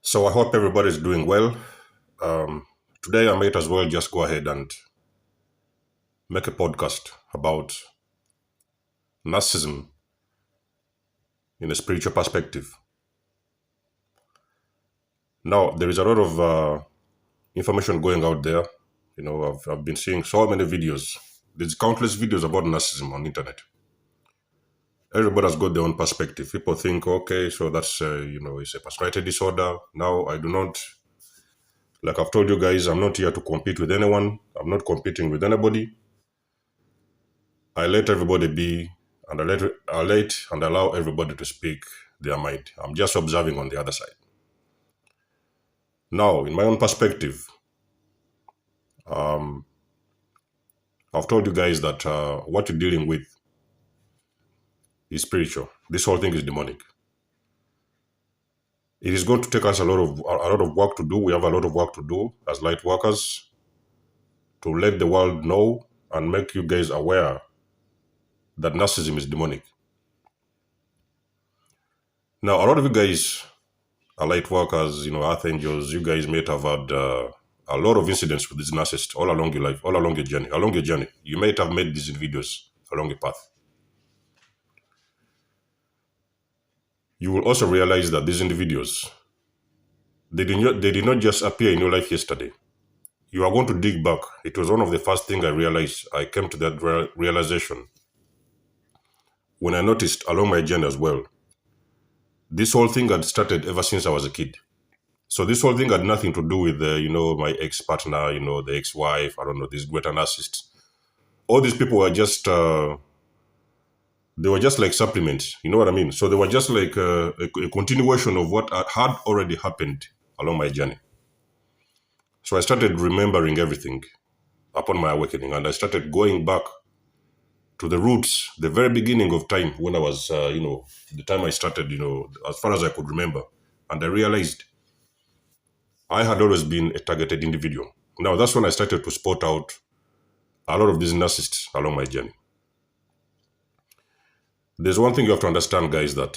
So I hope everybody's doing well. Um, Today I might as well just go ahead and make a podcast about narcissism in a spiritual perspective. Now, there is a lot of information going out there. I've been seeing so many videos. There's countless videos about narcissism on the internet. Everybody has got their own perspective. People think, okay, so that's, it's a personality disorder. Now, I do not, like I've told you guys, I'm not here to compete with anyone. I'm not competing with anybody. I let everybody be, and I let and allow everybody to speak their mind. I'm just observing on the other side. Now, in my own perspective, um, I've told you guys that what you're dealing with is spiritual. This whole thing is demonic. It is going to take us a lot of work to do. We have a lot of work to do as light workers to let the world know and make you guys aware that narcissism is demonic. Now, a lot of you guys are light workers, archangels. You guys might have had a lot of incidents with this narcissist all along your life, all along your journey. You might have made these videos along your path. You will also realize that these individuals, they did not just appear in your life yesterday. You are going to dig back. It was one of the first things I realized. I came to that realization when I noticed along my journey as well. This whole thing had started ever since I was a kid. So this whole thing had nothing to do with, my ex-partner, the ex-wife, I don't know, this greater narcissist. All these people were just, they were just like supplements, you know what I mean? So they were just like a continuation of what had already happened along my journey. So I started remembering everything upon my awakening, and I started going back to the roots, the very beginning of time when I was, the time I started, as far as I could remember. And I realized I had always been a targeted individual. Now, that's when I started to spot out a lot of these narcissists along my journey. There's one thing you have to understand, guys, that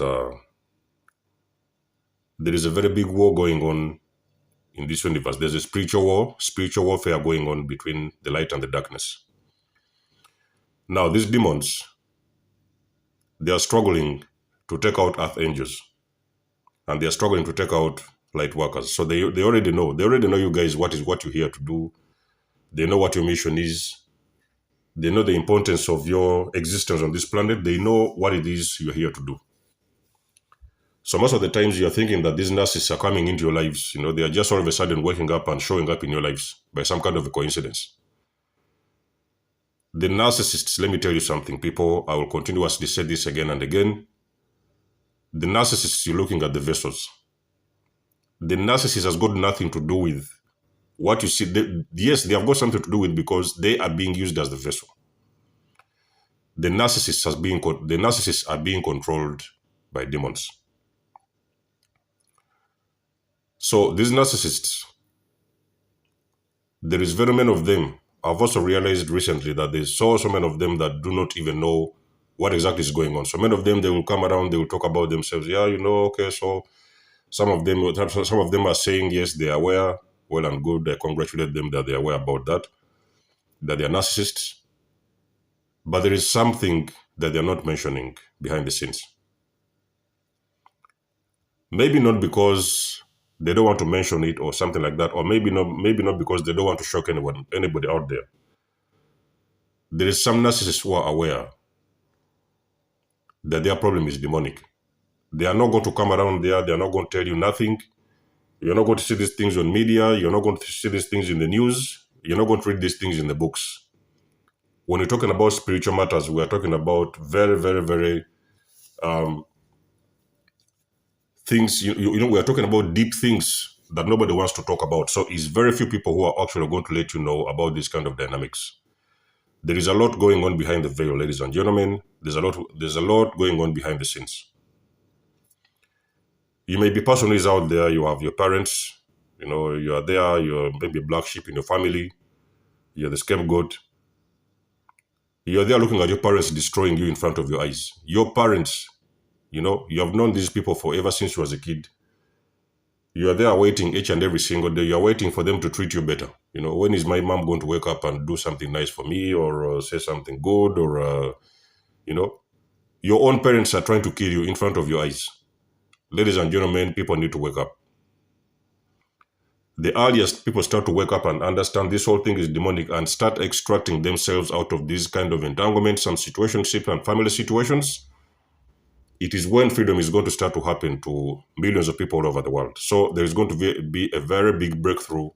there is a very big war going on in this universe. There's a spiritual warfare going on between the light and the darkness. Now, these demons, they are struggling to take out archangels, and they are struggling to take out light workers. So they already know. They already know you guys what you're here to do. They know what your mission is. They know the importance of your existence on this planet. They know what it is you're here to do. So most of the times you're thinking that these narcissists are coming into your lives. They are just all of a sudden waking up and showing up in your lives by some kind of a coincidence. The narcissists, let me tell you something, people, I will continuously say this again and again. The narcissists, you're looking at the vessels. The narcissist has got nothing to do with what you see. Yes, they have got something to do with because they are being used as the vessel. The narcissists are being controlled by demons. So these narcissists, there is very many of them. I've also realized recently that there's so many of them that do not even know what exactly is going on. So many of them, they will come around, they will talk about themselves. Yeah, okay, so some of them are saying, yes, they are aware. Well and good. I congratulate them that they are aware about that they are narcissists. But there is something that they're not mentioning behind the scenes. Maybe not because they don't want to mention it or something like that, or maybe not because they don't want to shock anybody out there. There is some narcissists who are aware that their problem is demonic. They are not going to come around there. They are not going to tell you nothing. You're not going to see these things on media. You're not going to see these things in the news. You're not going to read these things in the books. When you're talking about spiritual matters, we are talking about very, very, very things. We are talking about deep things that nobody wants to talk about. So it's very few people who are actually going to let you know about this kind of dynamics. There is a lot going on behind the veil, ladies and gentlemen. There's a lot going on behind the scenes. You may be a person who is out there. You have your parents. You are there. You're maybe a black sheep in your family. You're the scapegoat. You're there looking at your parents destroying you in front of your eyes. Your parents, you have known these people for ever since you was a kid. You are there waiting each and every single day. You are waiting for them to treat you better. When is my mom going to wake up and do something nice for me, or say something good, or, your own parents are trying to kill you in front of your eyes. Ladies and gentlemen, people need to wake up. The earliest people start to wake up and understand this whole thing is demonic and start extracting themselves out of these kind of entanglements and situationships and family situations, it is when freedom is going to start to happen to millions of people all over the world. So there is going to be a very big breakthrough,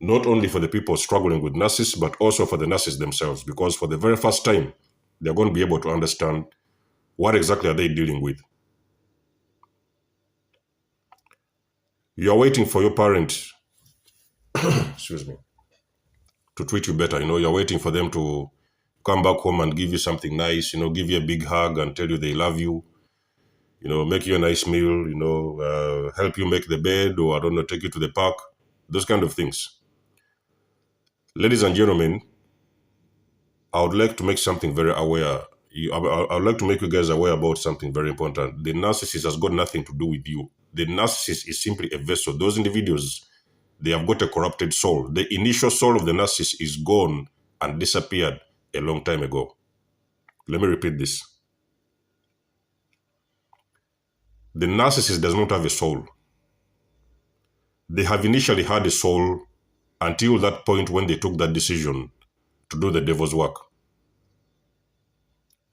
not only for the people struggling with narcissists, but also for the narcissists themselves, because for the very first time, they're going to be able to understand what exactly are they dealing with. You are waiting for your parents, excuse me, to treat you better. You're waiting for them to come back home and give you something nice, give you a big hug and tell you they love you, make you a nice meal, help you make the bed, or I don't know, take you to the park, those kind of things. Ladies and gentlemen, I would like to make something very aware. I would like to make you guys aware about something very important. The narcissist has got nothing to do with you. The narcissist is simply a vessel. Those individuals, they have got a corrupted soul. The initial soul of the narcissist is gone and disappeared a long time ago. Let me repeat this. The narcissist does not have a soul. They have initially had a soul until that point when they took that decision to do the devil's work.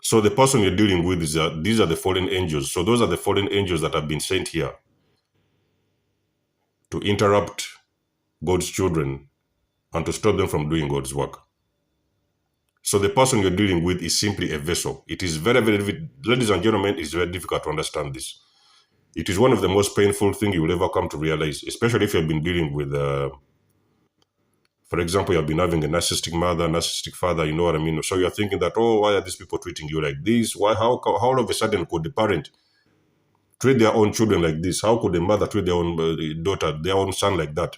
So the person you're dealing with these are the fallen angels. So those are the fallen angels that have been sent here to interrupt God's children and to stop them from doing God's work. So the person you're dealing with is simply a vessel. It is very, very, ladies and gentlemen, it's very difficult to understand this. It is one of the most painful things you will ever come to realize, especially if you've been dealing with, for example, you've been having a narcissistic mother, narcissistic father, you know what I mean? So you're thinking that, oh, why are these people treating you like this? How all of a sudden could the parent treat their own children like this? How could the mother treat their own daughter, their own son like that?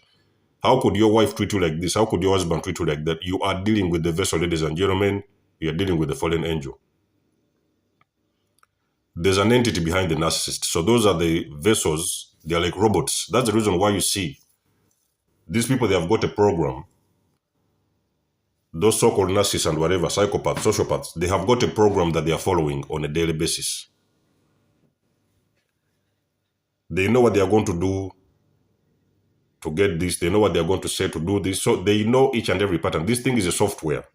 How could your wife treat you like this? How could your husband treat you like that? You are dealing with the vessel, ladies and gentlemen. You are dealing with the fallen angel. There's an entity behind the narcissist. So those are the vessels. They are like robots. That's the reason why you see these people, they have got a program. Those so-called narcissists and whatever, psychopaths, sociopaths, they have got a program that they are following on a daily basis. They know what they are going to do to get this. They know what they are going to say to do this. So they know each and every pattern. This thing is a software.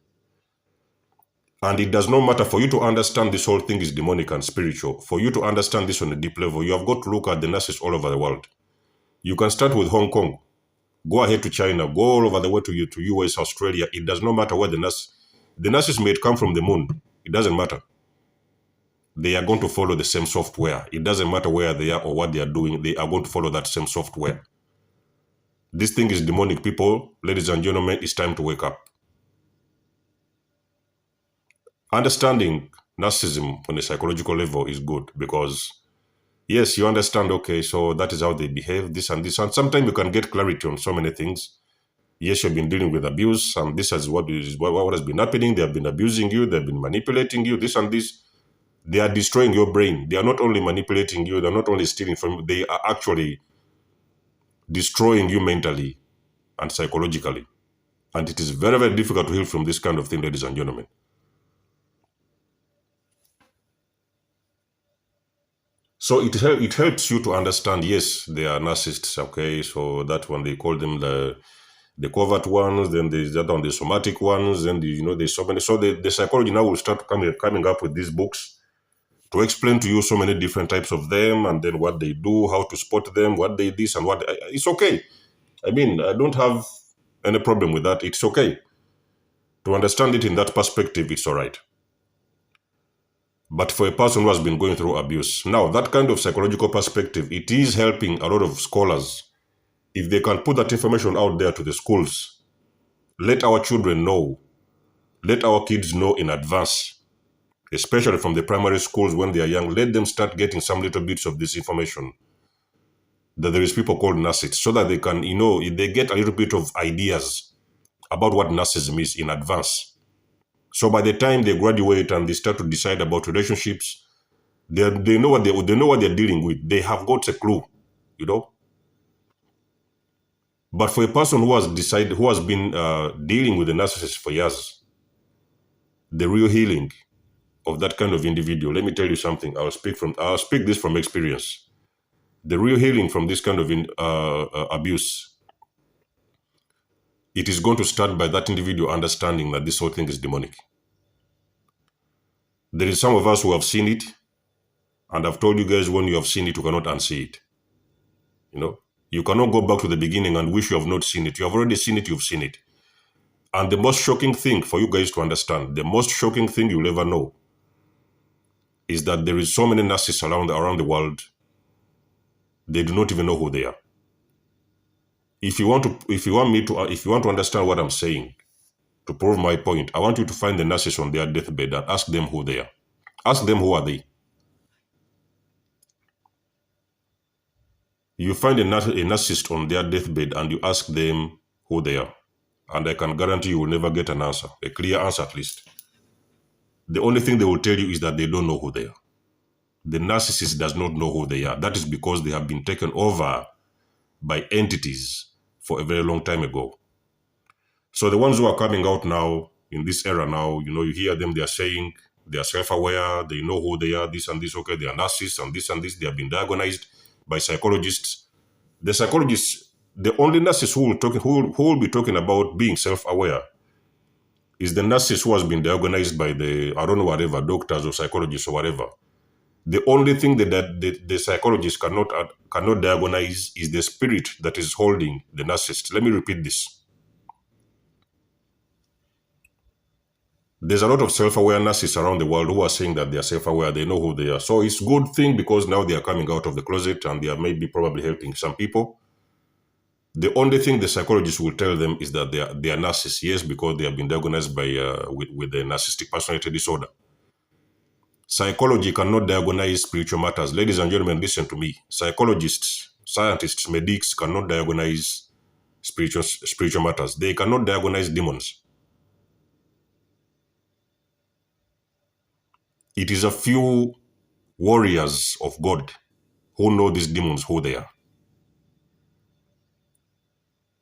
And it does not matter for you to understand this whole thing is demonic and spiritual. For you to understand this on a deep level, you have got to look at the narcissists all over the world. You can start with Hong Kong. Go ahead to China. Go all over the way to US, Australia. It does not matter where the narcissist may come from the moon. It doesn't matter. They are going to follow the same software. It doesn't matter where they are or what they are doing. They are going to follow that same software. This thing is demonic, people. Ladies and gentlemen, it's time to wake up. Understanding narcissism on a psychological level is good because, yes, you understand, okay, so that is how they behave, this and this. And sometimes you can get clarity on so many things. Yes, you've been dealing with abuse, and this is what has been happening. They have been abusing you. They've been manipulating you, this and this. They are destroying your brain. They are not only manipulating you, they're not only stealing from you, they are actually destroying you mentally and psychologically. And it is very, very difficult to heal from this kind of thing, ladies and gentlemen. So it helps you to understand, yes, they are narcissists, okay? So that one, they call them the covert ones, then there's that one, the somatic ones, and there's so many. So the psychology now will start coming up with these books to explain to you so many different types of them, and then what they do, how to spot them, what they this and what. It's okay. I mean, I don't have any problem with that. It's okay. To understand it in that perspective, it's all right. But for a person who has been going through abuse, now that kind of psychological perspective, it is helping a lot of scholars. If they can put that information out there to the schools, let our children know, let our kids know in advance, especially from the primary schools when they are young, let them start getting some little bits of this information, that there is people called narcissists, so that they can, they get a little bit of ideas about what narcissism is in advance. So by the time they graduate and they start to decide about relationships, they know what they're dealing with. They have got a clue, But for a person who has been dealing with the narcissist for years, the real healing of that kind of individual, let me tell you something. I'll speak this from experience. The real healing from this kind of abuse, it is going to start by that individual understanding that this whole thing is demonic. There is some of us who have seen it, and I've told you guys, when you have seen it, you cannot unsee it. You cannot go back to the beginning and wish you have not seen it. You have already seen it, you've seen it. And the most shocking thing for you guys to understand, the most shocking thing you'll ever know, is that there is so many narcissists around the world, they do not even know who they are. If you want to understand what I'm saying, to prove my point, I want you to find the narcissist on their deathbed and ask them who they are. Ask them who are they. You find a narcissist on their deathbed and you ask them who they are. And I can guarantee you will never get an answer, a clear answer at least. The only thing they will tell you is that they don't know who they are. The narcissist does not know who they are. That is because they have been taken over by entities for a very long time ago. So the ones who are coming out now, in this era now, you hear them, they are saying they are self-aware, they know who they are, this and this, okay, they are narcissists and this, they have been diagnosed by psychologists. The psychologists, the only narcissist who will be talking about being self-aware is the narcissist who has been diagnosed by whatever, doctors or psychologists or whatever. The only thing that the psychologist cannot diagnose is the spirit that is holding the narcissist. Let me repeat this. There's a lot of self-aware narcissists around the world who are saying that they are self-aware, they know who they are. So it's a good thing because now they are coming out of the closet and they are maybe probably helping some people. The only thing the psychologist will tell them is that they are narcissists, yes, because they have been diagnosed with the narcissistic personality disorder. Psychology cannot diagnose spiritual matters. Ladies and gentlemen, listen to me. Psychologists, scientists, medics cannot diagnose spiritual matters. They cannot diagnose demons. It is a few warriors of God who know these demons, who they are.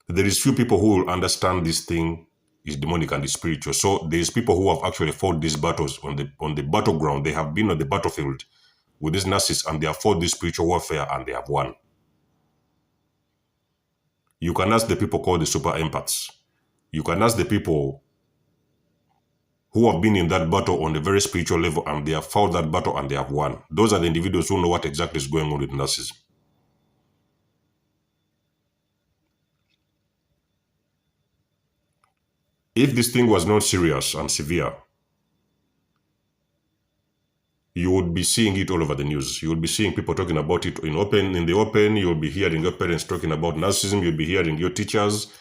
There is few people who will understand this thing is demonic and is spiritual. So there's people who have actually fought these battles on the battleground. They have been on the battlefield with these narcissists and they have fought this spiritual warfare and they have won. You can ask the people called the super empaths. You can ask the people who have been in that battle on a very spiritual level and they have fought that battle and they have won. Those are the individuals who know what exactly is going on with narcissism. If this thing was not serious and severe, you would be seeing it all over the news. You would be seeing people talking about it in the open. You'll be hearing your parents talking about narcissism. You'll be hearing your teachers.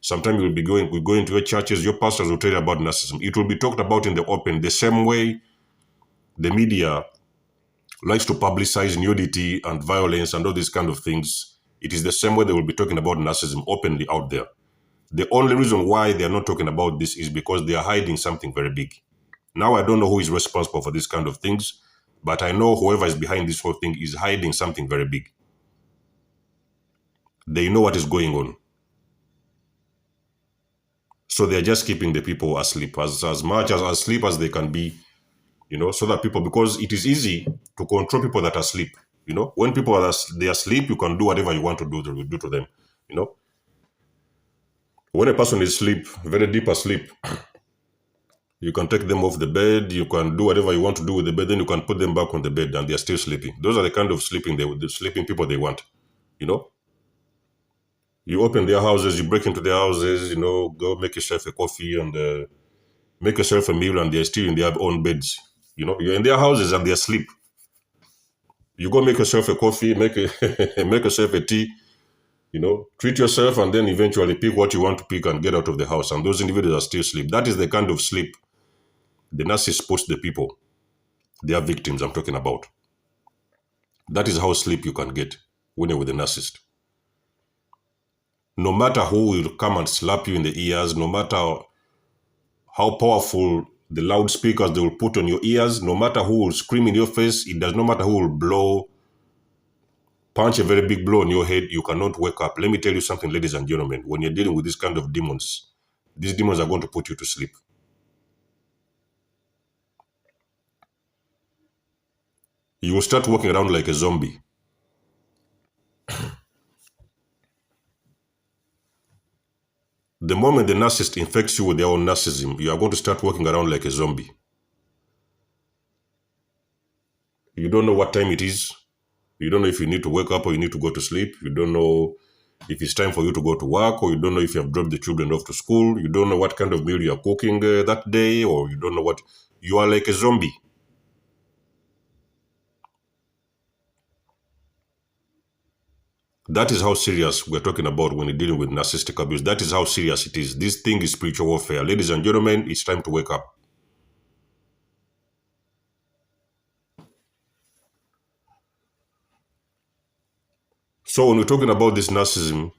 Sometimes you'll be going to your churches. Your pastors will tell you about narcissism. It will be talked about in the open the same way the media likes to publicize nudity and violence and all these kind of things. It is the same way they will be talking about narcissism openly out there. The only reason why they are not talking about this is because they are hiding something very big. Now, I don't know who is responsible for this kind of things, but I know whoever is behind this whole thing is hiding something very big. They know what is going on. So they're just keeping the people asleep, as much as asleep as they can be, so that people, because it is easy to control people that are asleep. When people are asleep, you can do whatever you want to do to them, When a person is asleep, very deep asleep, you can take them off the bed, you can do whatever you want to do with the bed, then you can put them back on the bed and they're still sleeping. Those are the kind of the sleeping people they want, You open their houses, you break into their houses, go make yourself a coffee and make yourself a meal and they're still in their own beds. You're in their houses and they're asleep. You go make yourself a coffee, make yourself a tea, treat yourself and then eventually pick what you want to pick and get out of the house. And those individuals are still asleep. That is the kind of sleep the narcissist puts the people, their victims I'm talking about. That is how sleep you can get when you're with a narcissist. No matter who will come and slap you in the ears, no matter how powerful the loudspeakers they will put on your ears, no matter who will scream in your face, it does not matter who will blow punch a very big blow on your head, you cannot wake up. Let me tell you something, ladies and gentlemen. When you're dealing with this kind of demons, these demons are going to put you to sleep. You will start walking around like a zombie. The moment the narcissist infects you with their own narcissism, you are going to start walking around like a zombie. You don't know what time it is. You don't know if you need to wake up or you need to go to sleep. You don't know if it's time for you to go to work, or you don't know if you have dropped the children off to school. You don't know what kind of meal you are cooking that day, or you don't know what. You are like a zombie. That is how serious we're talking about when you're dealing with narcissistic abuse. That is how serious it is. This thing is spiritual warfare. Ladies and gentlemen, it's time to wake up. So when we're talking about this narcissism,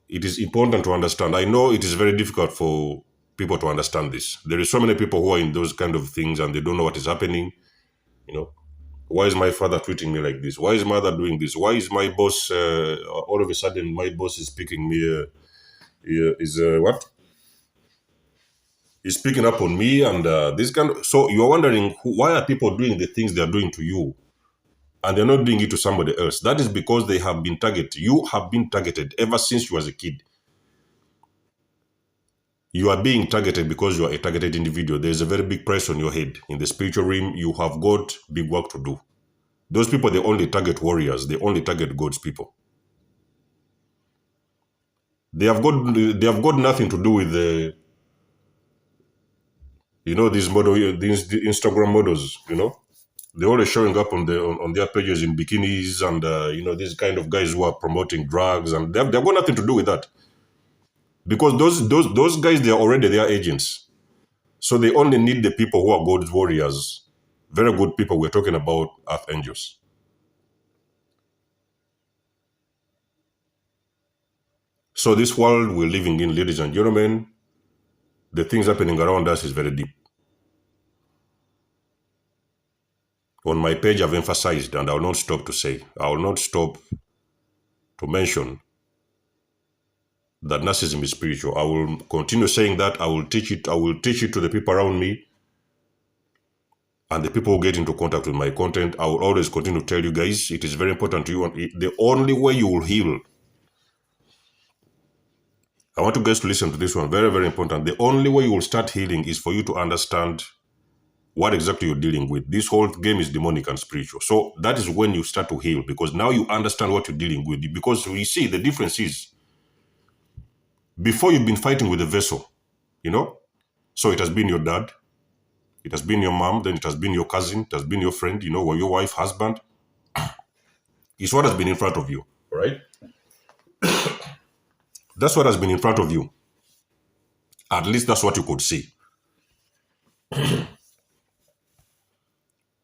it is important to understand. I know it is very difficult for people to understand this. There is so many people who are in those kind of things and they don't know what is happening. You know, why is my father treating me like this? Why is mother doing this? Why is my boss, all of a sudden, my boss is picking me, what? He's picking up on me and this kind of, so you're wondering, why are people doing the things they're doing to you? And they're not doing it to somebody else. That is because they have been targeted. You have been targeted ever since you was a kid. You are being targeted because you are a targeted individual. There's a very big price on your head. In the spiritual realm, you have got big work to do. Those people, they only target warriors. They only target God's people. They have got nothing to do with the, you know, these the Instagram models, you know. They're always showing up on their pages in bikinis and, you know, these kind of guys who are promoting drugs, and they've got nothing to do with that. Because those guys, they are already their agents. So they only need the people who are God's warriors. Very good people. We're talking about archangels. So this world we're living in, ladies and gentlemen, the things happening around us is very deep. On my page, I've emphasized, and I will not stop to say, I will not stop to mention that narcissism is spiritual. I will continue saying that. I will teach it. I will teach it to the people around me. And the people who get into contact with my content, I will always continue to tell you guys, it is very important to you. And the only way you will heal, I want you guys to listen to this one, very, very important. The only way you will start healing is for you to understand what exactly you're dealing with. This whole game is demonic and spiritual. So that is when you start to heal, because now you understand what you're dealing with. Because you see, the difference is, before you've been fighting with a vessel, you know? So it has been your dad, it has been your mom, then it has been your cousin, it has been your friend, you know, or your wife, husband. It's what has been in front of you, right? That's what has been in front of you. At least that's what you could see.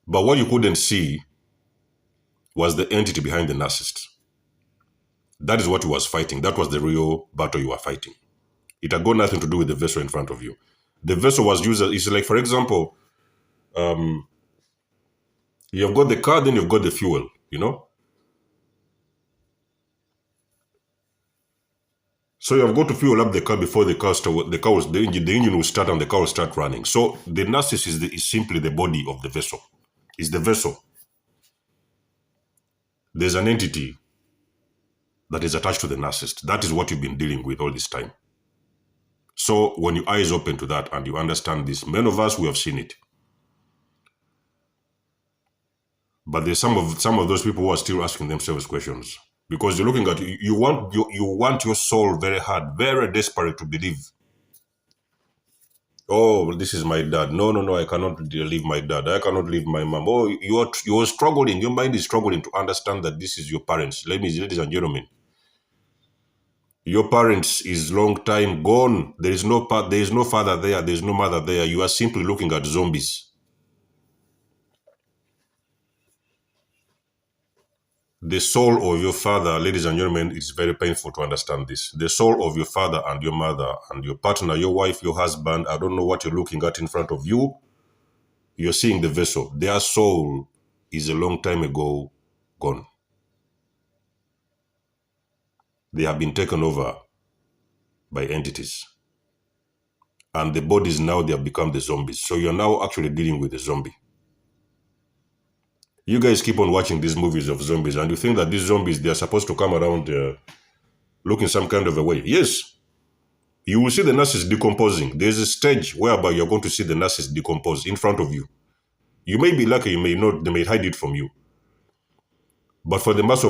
But what you couldn't see was the entity behind the narcissist. That is what you was fighting. That was the real battle you were fighting. It had got nothing to do with the vessel in front of you. The vessel was used as, it's like, for example, you've got the car, then you've got the fuel, you know? So you've got to fuel up the car before the engine will start and the car will start running. So the narcissist is simply the body of the vessel. It's the vessel. There's an entity that is attached to the narcissist. That is what you've been dealing with all this time. So when your eyes open to that and you understand this, many of us, we have seen it. But there's some of those people who are still asking themselves questions. Because you're looking at, you want your soul very hard, very desperate to believe. Oh, this is my dad. No, I cannot leave my dad. I cannot leave my mom. Oh, you're struggling. Your mind is struggling to understand that this is your parents. Ladies and gentlemen, your parents is long time gone. There is no father there. There is no mother there. You are simply looking at zombies. The soul of your father, ladies and gentlemen, it's very painful to understand this. The soul of your father and your mother and your partner, your wife, your husband, I don't know what you're looking at in front of you. You're seeing the vessel. Their soul is a long time ago gone. They have been taken over by entities. And the bodies now, they have become the zombies. So you're now actually dealing with a zombie. You guys keep on watching these movies of zombies and you think that these zombies, they're supposed to come around looking some kind of a way. Yes, you will see the narcissist decomposing. There's a stage whereby you're going to see the narcissist decompose in front of you. You may be lucky, you may not, they may hide it from you. But for the most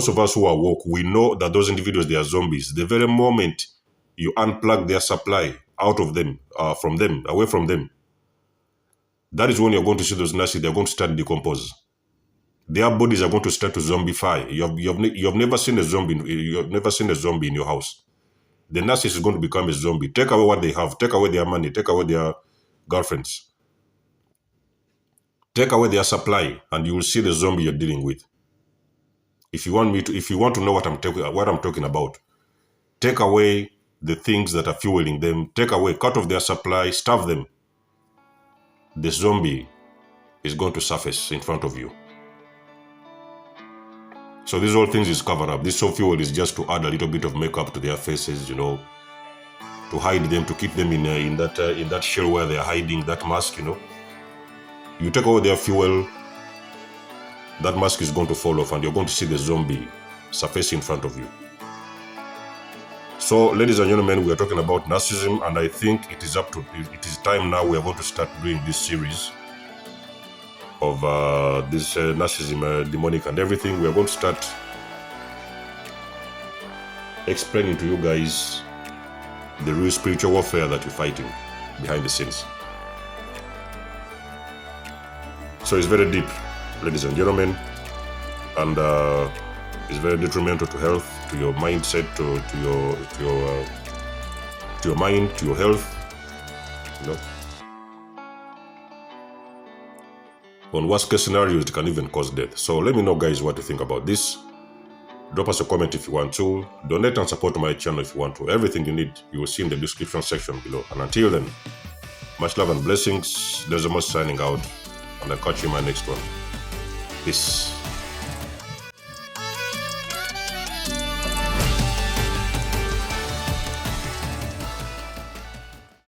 of us who are woke, we know that those individuals, they are zombies. The very moment you unplug their supply out of them, from them, away from them, that is when you're going to see those narcissists, they're going to start decompose. Their bodies are going to start to zombify. You've never seen a zombie. You've never seen a zombie in your house. The narcissist is going to become a zombie. Take away what they have. Take away their money. Take away their girlfriends. Take away their supply, and you will see the zombie you're dealing with. If you want to know what I'm talking about, take away the things that are fueling them. Take away, cut off their supply, starve them. The zombie is going to surface in front of you. So these whole things is covered up. This soft fuel is just to add a little bit of makeup to their faces, you know, to hide them, to keep them in that shell where they are hiding, that mask, you know. You take away their fuel, that mask is going to fall off and you're going to see the zombie surface in front of you. So, ladies and gentlemen, we are talking about narcissism, and I think it is time now we are going to start doing this series of this narcissism, demonic and everything. We are going to start explaining to you guys the real spiritual warfare that you're fighting behind the scenes. So it's very deep, ladies and gentlemen, and it's very detrimental to health, to your mindset, to your mind, to your health, you know. On worst case scenarios, it can even cause death. So let me know, guys, what you think about this. Drop us a comment if you want to. Donate and support my channel if you want to. Everything you need, you will see in the description section below. And until then, much love and blessings. There's a most signing out, and I'll catch you in my next one. Peace.